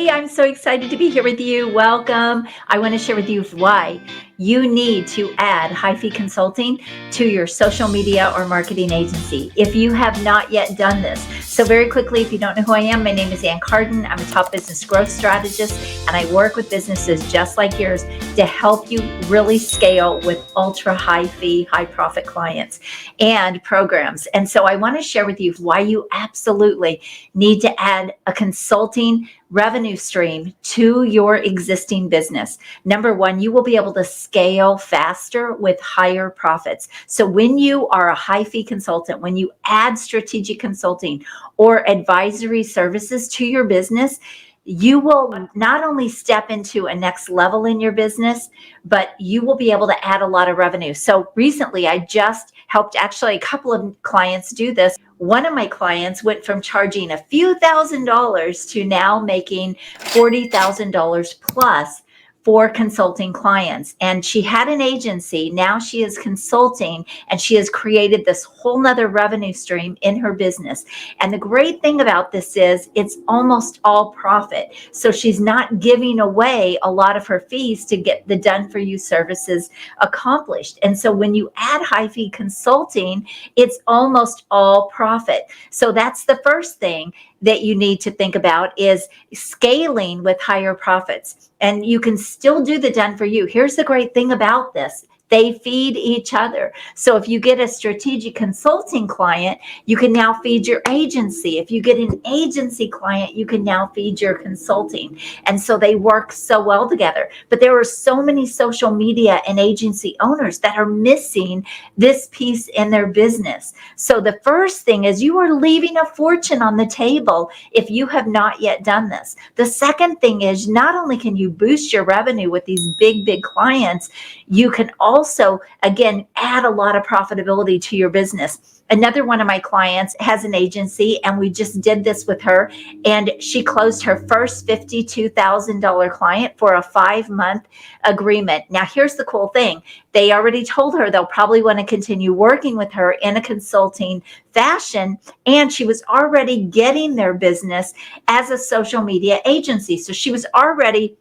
Hey, I'm so excited to be here with you. Welcome. I want to share with you why you need to add high fee consulting to your social media or marketing agency if you have not yet done this. So very quickly, if you don't know who I am, my name is Carden. I'm a top business growth strategist, and I work with businesses just like yours to help you really scale with ultra high fee, high profit clients and programs. And so I want to share with you why you absolutely need to add a consulting revenue stream to your existing business. Number one, you will be able to scale faster with higher profits. So when you are a high fee consultant, when you add strategic consulting or advisory services to your business, you will not only step into a next level in your business, but you will be able to add a lot of revenue. So recently, I just helped actually a couple of clients do this. One of my clients went from charging a few $1,000s to now making $40,000 plus for consulting clients. And she had an agency. Now she is consulting, and she has created this whole nother revenue stream in her business. And the great thing about this is it's almost all profit. So she's not giving away a lot of her fees to get the done for you services accomplished. And so when you add high fee consulting, it's almost all profit. So that's the first thing that you need to think about, is scaling with higher profits. And you can still do the done for you. Here's the great thing about this. They feed each other. So if you get a strategic consulting client, you can now feed your agency. If you get an agency client, you can now feed your consulting. And so they work so well together. But there are so many social media and agency owners that are missing this piece in their business. So the first thing is you are leaving a fortune on the table if you have not yet done this. The second thing is not only can you boost your revenue with these big clients, you can also, again, add a lot of profitability to your business. Another one of my clients has an agency, and we just did this with her, and she closed her first $52,000 client for a 5-month agreement. Now, here's the cool thing. They already told her they'll probably want to continue working with her in a consulting fashion, and she was already getting their business as a social media agency. So she was already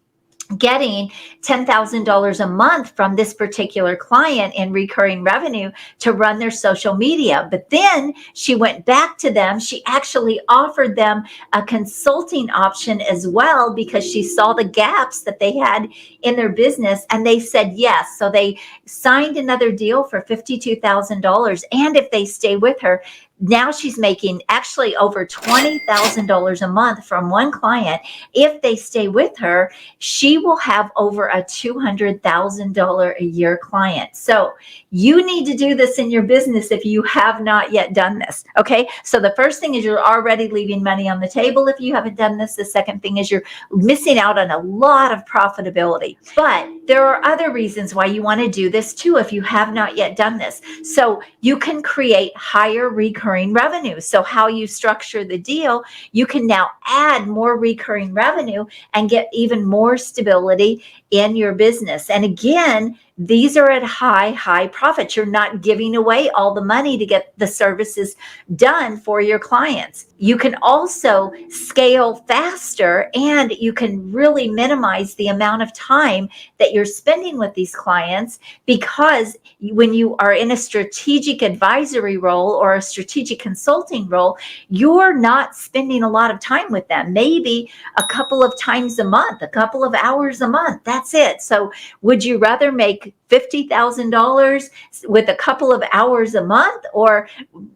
getting $10,000 a month from this particular client in recurring revenue to run their social media. But then she went back to them. She actually offered them a consulting option as well, because she saw the gaps that they had in their business, and they said yes. So they signed another deal for $52,000. And if they stay with her, now she's making actually over $20,000 a month from one client. If they stay with her, she will have over a $200,000 a year client. So you need to do this in your business if you have not yet done this. Okay. So the first thing is you're already leaving money on the table if you haven't done this. The second thing is you're missing out on a lot of profitability. But there are other reasons why you want to do this too if you have not yet done this. So you can create higher recurring revenue. So how you structure the deal, you can now add more recurring revenue and get even more stability in your business. And again, these are at high profits. You're not giving away all the money to get the services done for your clients. You can also scale faster, and you can really minimize the amount of time that you're spending with these clients, because when you are in a strategic advisory role or a strategic consulting role, you're not spending a lot of time with them. Maybe a couple of times a month, a couple of hours a month. That's it. So would you rather make $50,000 with a couple of hours a month, or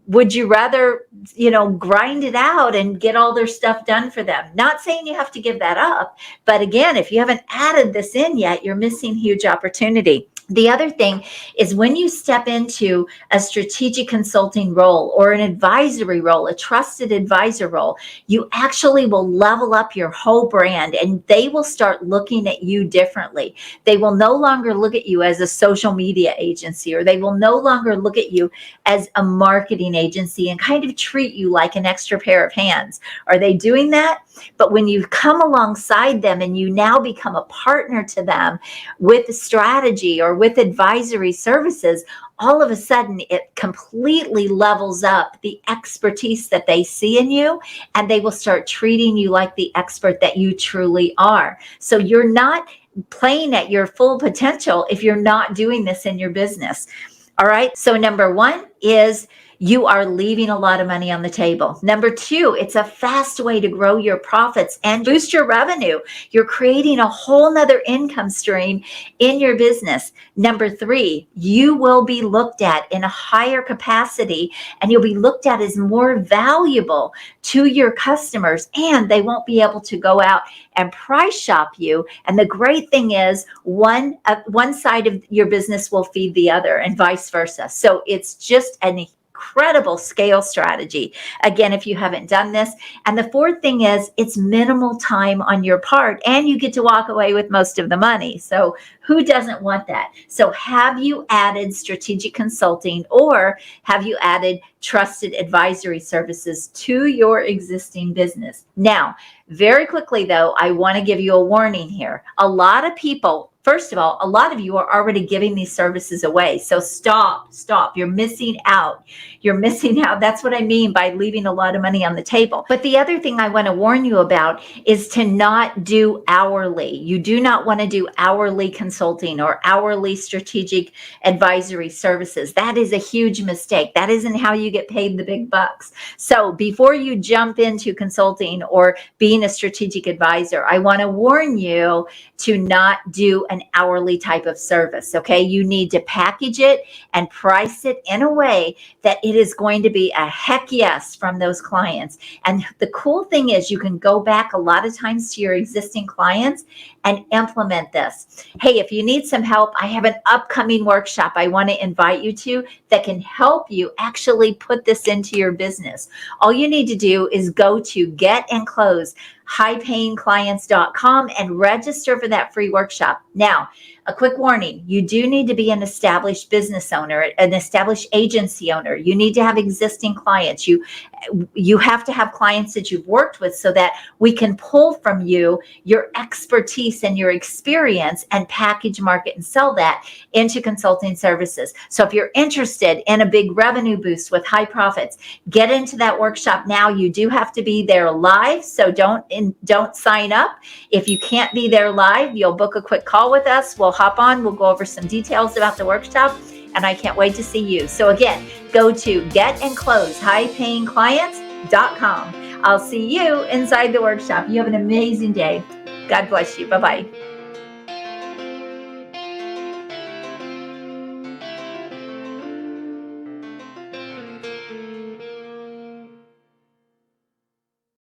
would you rather, grind it out and get all their stuff done for them? Not saying you have to give that up, but again, if you haven't added this in yet, you're missing huge opportunity. The other thing is when you step into a strategic consulting role or an advisory role, a trusted advisor role, you actually will level up your whole brand, and they will start looking at you differently. They will no longer look at you as a social media agency, or they will no longer look at you as a marketing agency and kind of treat you like an extra pair of hands. Are they doing that? But when you come alongside them and you now become a partner to them with strategy or with advisory services, all of a sudden it completely levels up the expertise that they see in you, and they will start treating you like the expert that you truly are. So you're not playing at your full potential if you're not doing this in your business. All right. So number one is you are leaving a lot of money on the table. Number two, it's a fast way to grow your profits and boost your revenue. You're creating a whole nother income stream in your business. Number three, you will be looked at in a higher capacity, and you'll be looked at as more valuable to your customers, and they won't be able to go out and price shop you. And the great thing is one side of your business will feed the other and vice versa. So it's just an incredible scale strategy. Again, if you haven't done this. And the fourth thing is it's minimal time on your part, and you get to walk away with most of the money. So who doesn't want that? So have you added strategic consulting, or have you added trusted advisory services to your existing business? Now, very quickly though, I want to give you a warning here. A lot of people, first of all, a lot of you are already giving these services away. So stop. You're missing out. You're missing out. That's what I mean by leaving a lot of money on the table. But the other thing I want to warn you about is to not do hourly. You do not want to do hourly consulting or hourly strategic advisory services. That is a huge mistake. That isn't how you get paid the big bucks. So before you jump into consulting or being a strategic advisor, I want to warn you to not do an hourly type of service. Okay. You need to package it and price it in a way that it is going to be a heck yes from those clients. And the cool thing is you can go back a lot of times to your existing clients and implement this. Hey, if you need some help, I have an upcoming workshop I want to invite you to that can help you actually put this into your business. All you need to do is go to Get and Close highpayingclients.com and register for that free workshop. Now, a quick warning, you do need to be an established business owner, an established agency owner. You need to have existing clients. You have to have clients that you've worked with so that we can pull from you your expertise and your experience and package, market, and sell that into consulting services. So if you're interested in a big revenue boost with high profits, get into that workshop now. You do have to be there live, so don't sign up. If you can't be there live, you'll book a quick call with us. We'll hop on. We'll go over some details about the workshop, and I can't wait to see you. So again, go to Get and Close highpayingclients.com. I'll see you inside the workshop. You have an amazing day. God bless you. Bye-bye.